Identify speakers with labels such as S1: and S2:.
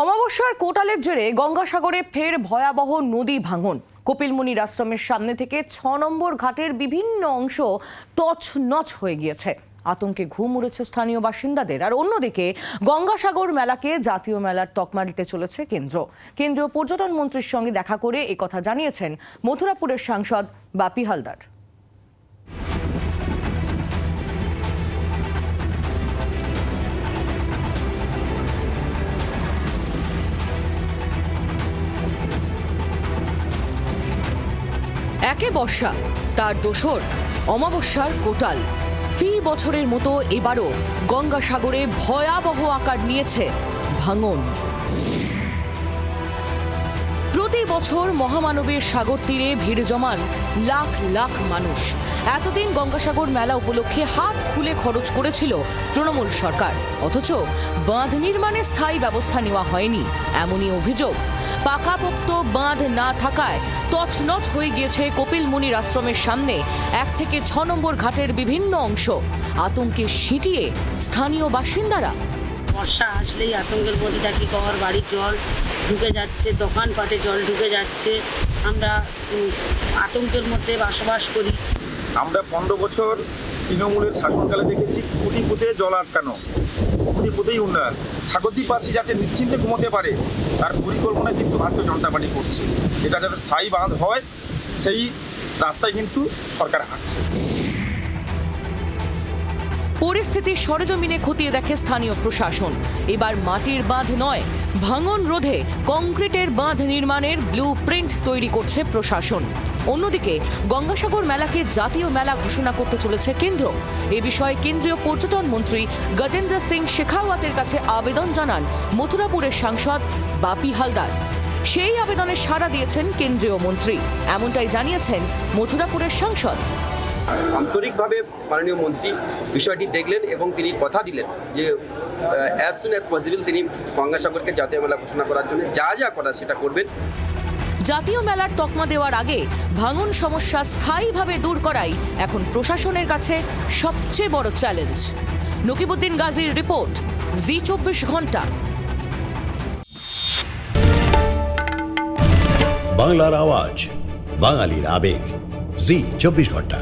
S1: অমাবস্যার কোটালের জেরে গঙ্গাসাগরে ফের ভয়াবহ নদী ভাঙন। কপিলমুনির আশ্রমের সামনে থেকে ৬ নম্বর ঘাটের বিভিন্ন অংশ তছনছ হয়ে গিয়েছে। আতঙ্কে ঘুম উড়েছে স্থানীয় বাসিন্দাদের। আর অন্যদিকে গঙ্গাসাগর মেলাকে জাতীয় মেলার তকমা দিতে চলেছে কেন্দ্র। কেন্দ্রীয় পর্যটন মন্ত্রীর সঙ্গে দেখা করে একথা জানিয়েছেন মথুরাপুরের সাংসদ বাপি হালদার। একে বর্ষা, তার দোসর অমাবস্যার কোটাল। ফি বছরের মতো এবারও গঙ্গাসাগরে ভয়াবহ আকার নিয়েছে ভাঙন। প্রতি বছর মহামানবের সাগর তীরে ভিড় জমান লাখ লাখ মানুষ। এতদিন গঙ্গাসাগর মেলা উপলক্ষে হাত খুলে খরচ করেছিল তৃণমূল সরকার, অথচ বাঁধ নির্মাণে স্থায়ী ব্যবস্থা নেওয়া হয়নি এমনই অভিযোগ। পাকাপোক্ত বাঁধ না থাকায় তছনছ হয়ে গিয়েছে কপিলমুনির আশ্রমের সামনে ১ থেকে ৬ নম্বর ঘাটের বিভিন্ন অংশ। আতঙ্কে সিঁটিয়ে স্থানীয় বাসিন্দারা।
S2: বর্ষা আসলেই আতঙ্কের মধ্যে থাকি, ঘর বাড়ির জল ঢুকে যাচ্ছে, দোকানপাটে জল ঢুকে যাচ্ছে। আমরা আতঙ্কের মধ্যে বসবাস করি।
S3: আমরা ১৫ বছর তৃণমূলের শাসনকালে দেখেছি কোটি পুঁতে জল আটকানো, কোটি পুঁতেই উন্নয়ন। সাগরদ্বীপবাসী যাতে নিশ্চিন্তে ঘুমোতে পারে তার পরিকল্পনা কিন্তু ভারতীয় জনতা পার্টি করছে। এটা যাতে স্থায়ী বাঁধ হয় সেই রাস্তায় কিন্তু সরকার হাঁটছে।
S1: পরিস্থিতি সরেজমিনে খতিয়ে দেখে স্থানীয় প্রশাসন। এবার মাটির বাঁধ নয়, ভাঙন রোধে কংক্রিটের বাঁধ নির্মাণের ব্লু প্রিন্ট তৈরি করছে প্রশাসন। অন্যদিকে গঙ্গাসাগর মেলাকে জাতীয় মেলা ঘোষণা করতে চলেছে কেন্দ্র। এ বিষয়ে কেন্দ্রীয় পর্যটন মন্ত্রী গজেন্দ্র সিং শেখাওয়াতের কাছে আবেদন জানান মথুরাপুরের সাংসদ বাপি হালদার। সেই আবেদনে সাড়া দিয়েছেন কেন্দ্রীয় মন্ত্রী, এমনটাই জানিয়েছেন মথুরাপুরের সাংসদ।
S4: আন্তরিকভাবে মাননীয় মন্ত্রী বিষয়টি দেখলেন এবং তিনি কথা দিলেন যে অ্যাজ সুন অ্যাজ পসিবল তিনি গঙ্গাসাগরকে জাতীয় মেলা ঘোষণা করার জন্য যা যা করার সেটা করবেন।
S1: জাতীয় মেলার তকমা দেওয়ার আগে ভাঙন সমস্যা স্থায়ীভাবে দূর করাই এখন প্রশাসনের কাছে সবচেয়ে বড় চ্যালেঞ্জ। নকিবউদ্দিন গাজীর রিপোর্ট, জি ২৪ ঘন্টা।
S5: বাংলার আওয়াজ, বাঙালির আবেগ, জি ২৪ ঘন্টা।